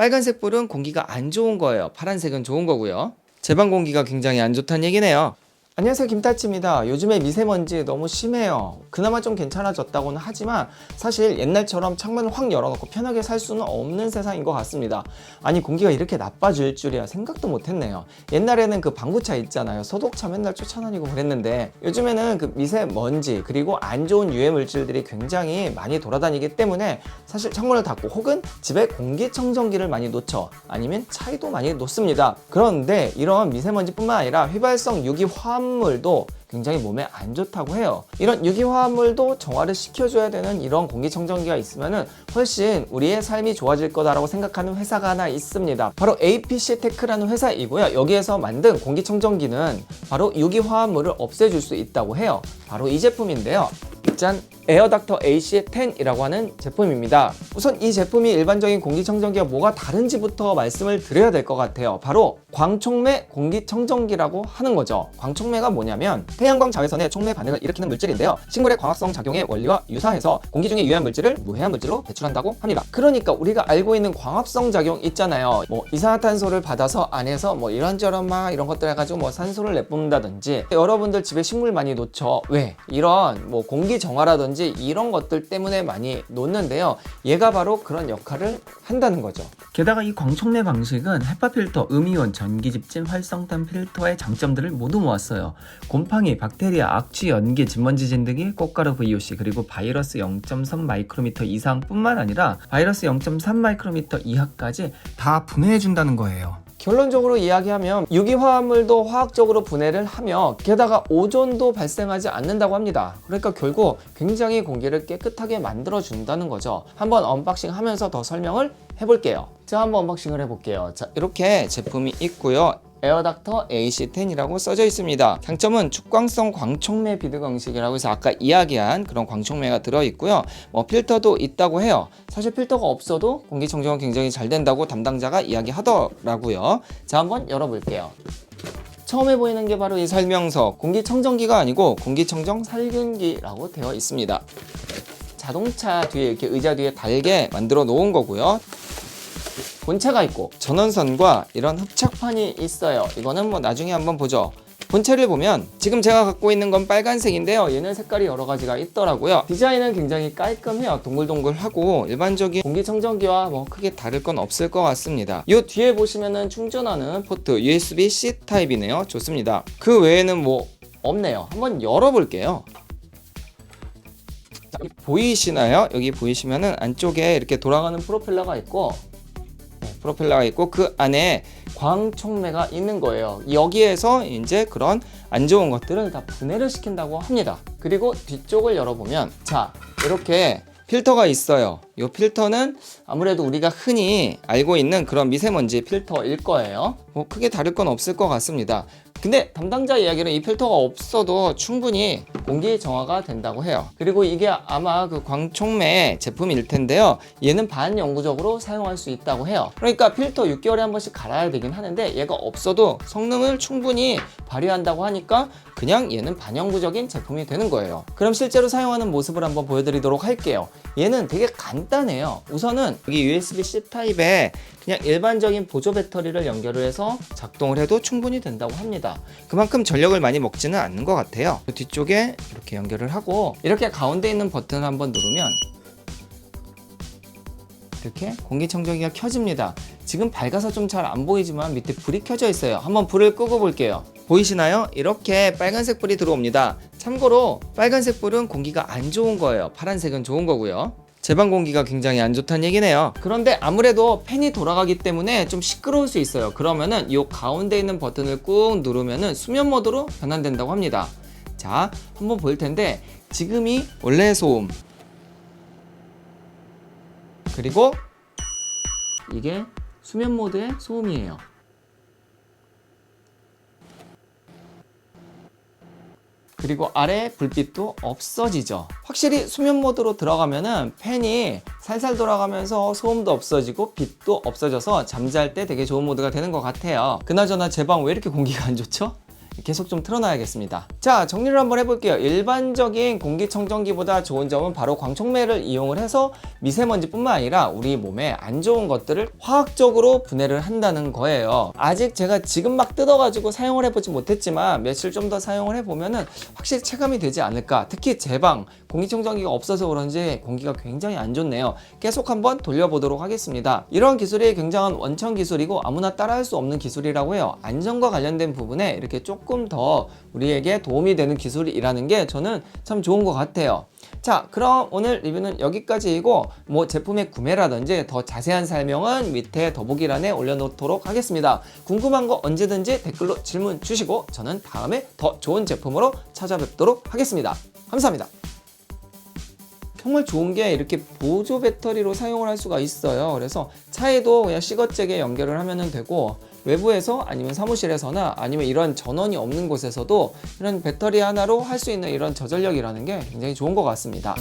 빨간색 불은 공기가 안 좋은 거예요. 파란색은 좋은 거고요. 제 방 공기가 굉장히 안 좋다는 얘기네요. 안녕하세요, 김타치입니다. 요즘에 미세먼지 너무 심해요. 그나마 좀 괜찮아졌다고는 하지만 사실 옛날처럼 창문을 확 열어놓고 편하게 살 수는 없는 세상인 것 같습니다. 아니, 공기가 이렇게 나빠질 줄이야 생각도 못했네요. 옛날에는 그 방구차 있잖아요. 소독차 맨날 쫓아다니고 그랬는데 요즘에는 그 미세먼지 그리고 안 좋은 유해 물질들이 굉장히 많이 돌아다니기 때문에 사실 창문을 닫고 혹은 집에 공기청정기를 많이 놓죠. 아니면 차이도 많이 놓습니다. 그런데 이런 미세먼지뿐만 아니라 휘발성 유기화합물도 굉장히 몸에 안 좋다고 해요. 이런 유기화합물도 정화를 시켜줘야 되는 이런 공기청정기가 있으면 훨씬 우리의 삶이 좋아질 거다라고 생각하는 회사가 하나 있습니다. 바로 APC테크라는 회사이고요. 여기에서 만든 공기청정기는 바로 유기화합물을 없애줄 수 있다고 해요. 바로 이 제품인데요. 짠! 에어닥터 AC10이라고 하는 제품입니다. 우선 이 제품이 일반적인 공기청정기와 뭐가 다른지부터 말씀을 드려야 될 것 같아요. 바로 광촉매 공기청정기라고 하는 거죠. 광촉매가 뭐냐면 태양광 자외선의 촉매 반응을 일으키는 물질인데요. 식물의 광합성 작용의 원리와 유사해서 공기 중에 유해한 물질을 무해한 물질로 배출한다고 합니다. 그러니까 우리가 알고 있는 광합성 작용 있잖아요. 뭐 이산화탄소를 받아서 안에서 뭐 이런저런 막 이런 것들 해가지고 뭐 산소를 내뿜는다든지, 여러분들 집에 식물 많이 놓죠. 왜? 이런 뭐 공기 정화라든지 이런 것들 때문에 많이 놓는데요. 얘가 바로 그런 역할을 한다는 거죠. 게다가 이 광촉매 방식은 헤파 필터, 음이온, 전기집진, 활성탄 필터의 장점들을 모두 모았어요. 곰팡이, 박테리아, 악취, 연기, 진먼지진 등이 꽃가루 VOC 그리고 바이러스 0.3 마이크로미터 이상뿐만 아니라 바이러스 0.3 마이크로미터 이하까지 다 분해해준다는 거예요. 결론적으로 이야기하면 유기화합물도 화학적으로 분해를 하며 게다가 오존도 발생하지 않는다고 합니다. 그러니까 결국 굉장히 공기를 깨끗하게 만들어 준다는 거죠. 한번 언박싱 하면서 더 설명을 해볼게요. 자, 한번 언박싱을 해볼게요. 자, 이렇게 제품이 있고요. 에어닥터 AC10이라고 써져 있습니다. 장점은 축광성 광촉매 비드광식이라고 해서 아까 이야기한 그런 광촉매가 들어있고요. 뭐 필터도 있다고 해요. 사실 필터가 없어도 공기청정은 굉장히 잘 된다고 담당자가 이야기하더라고요. 자, 한번 열어볼게요. 처음에 보이는 게 바로 이 설명서, 공기청정기가 아니고 공기청정 살균기라고 되어 있습니다. 자동차 뒤에 이렇게 의자 뒤에 달게 만들어 놓은 거고요. 본체가 있고 전원선과 이런 흡착판이 있어요. 이거는 뭐 나중에 한번 보죠. 본체를 보면 지금 제가 갖고 있는 건 빨간색인데요. 얘는 색깔이 여러 가지가 있더라고요. 디자인은 굉장히 깔끔해요. 동글동글하고 일반적인 공기청정기와 뭐 크게 다를 건 없을 것 같습니다. 이 뒤에 보시면은 충전하는 포트 USB-C 타입이네요. 좋습니다. 그 외에는 뭐 없네요. 한번 열어볼게요. 자, 보이시나요? 여기 보이시면은 안쪽에 이렇게 돌아가는 프로펠러가 있고 그 안에 광촉매가 있는 거예요. 여기에서 이제 그런 안 좋은 것들을 다 분해를 시킨다고 합니다. 그리고 뒤쪽을 열어보면 자, 이렇게 필터가 있어요. 이 필터는 아무래도 우리가 흔히 알고 있는 그런 미세먼지 필터일 거예요. 뭐 크게 다를 건 없을 것 같습니다. 근데 담당자 이야기는 이 필터가 없어도 충분히 공기 정화가 된다고 해요. 그리고 이게 아마 그 광촉매 제품일 텐데요. 얘는 반영구적으로 사용할 수 있다고 해요. 그러니까 필터 6개월에 한 번씩 갈아야 되긴 하는데 얘가 없어도 성능을 충분히 발휘한다고 하니까 그냥 얘는 반영구적인 제품이 되는 거예요. 그럼 실제로 사용하는 모습을 한번 보여드리도록 할게요. 얘는 되게 간단해요. 우선은 여기 USB-C 타입에 그냥 일반적인 보조 배터리를 연결을 해서 작동을 해도 충분히 된다고 합니다. 그만큼 전력을 많이 먹지는 않는 것 같아요. 뒤쪽에 이렇게 연결을 하고 이렇게 가운데 있는 버튼을 한번 누르면 이렇게 공기청정기가 켜집니다. 지금 밝아서 좀 잘 안 보이지만 밑에 불이 켜져 있어요. 한번 불을 끄고 볼게요. 보이시나요? 이렇게 빨간색 불이 들어옵니다. 참고로 빨간색 불은 공기가 안 좋은 거예요. 파란색은 좋은 거고요. 제 방 공기가 굉장히 안 좋다는 얘기네요. 그런데 아무래도 팬이 돌아가기 때문에 좀 시끄러울 수 있어요. 그러면은 이 가운데 있는 버튼을 꾹 누르면은 수면 모드로 변환된다고 합니다. 자, 한번 볼 텐데 지금이 원래 소음, 그리고 이게 수면 모드의 소음이에요. 그리고 아래 불빛도 없어지죠. 확실히 수면 모드로 들어가면은 팬이 살살 돌아가면서 소음도 없어지고 빛도 없어져서 잠잘 때 되게 좋은 모드가 되는 것 같아요. 그나저나 제 방 왜 이렇게 공기가 안 좋죠? 계속 좀 틀어놔야겠습니다. 자, 정리를 한번 해볼게요. 일반적인 공기청정기보다 좋은 점은 바로 광촉매를 이용을 해서 미세먼지뿐만 아니라 우리 몸에 안 좋은 것들을 화학적으로 분해를 한다는 거예요. 아직 제가 지금 막 뜯어가지고 사용을 해보지 못했지만 며칠 좀 더 사용을 해보면은 확실히 체감이 되지 않을까. 특히 제 방 공기청정기가 없어서 그런지 공기가 굉장히 안 좋네요. 계속 한번 돌려보도록 하겠습니다. 이런 기술이 굉장한 원천 기술이고 아무나 따라할 수 없는 기술이라고 해요. 안전과 관련된 부분에 이렇게 조금 더 우리에게 도움이 되는 기술이라는 게 저는 참 좋은 것 같아요. 자, 그럼 오늘 리뷰는 여기까지이고 뭐 제품의 구매라든지 더 자세한 설명은 밑에 더보기란에 올려놓도록 하겠습니다. 궁금한 거 언제든지 댓글로 질문 주시고 저는 다음에 더 좋은 제품으로 찾아뵙도록 하겠습니다. 감사합니다. 정말 좋은 게 이렇게 보조 배터리로 사용을 할 수가 있어요. 그래서 차에도 그냥 시거잭에 연결을 하면 되고 외부에서 아니면 사무실에서나 아니면 이런 전원이 없는 곳에서도 이런 배터리 하나로 할 수 있는 이런 저전력이라는 게 굉장히 좋은 것 같습니다.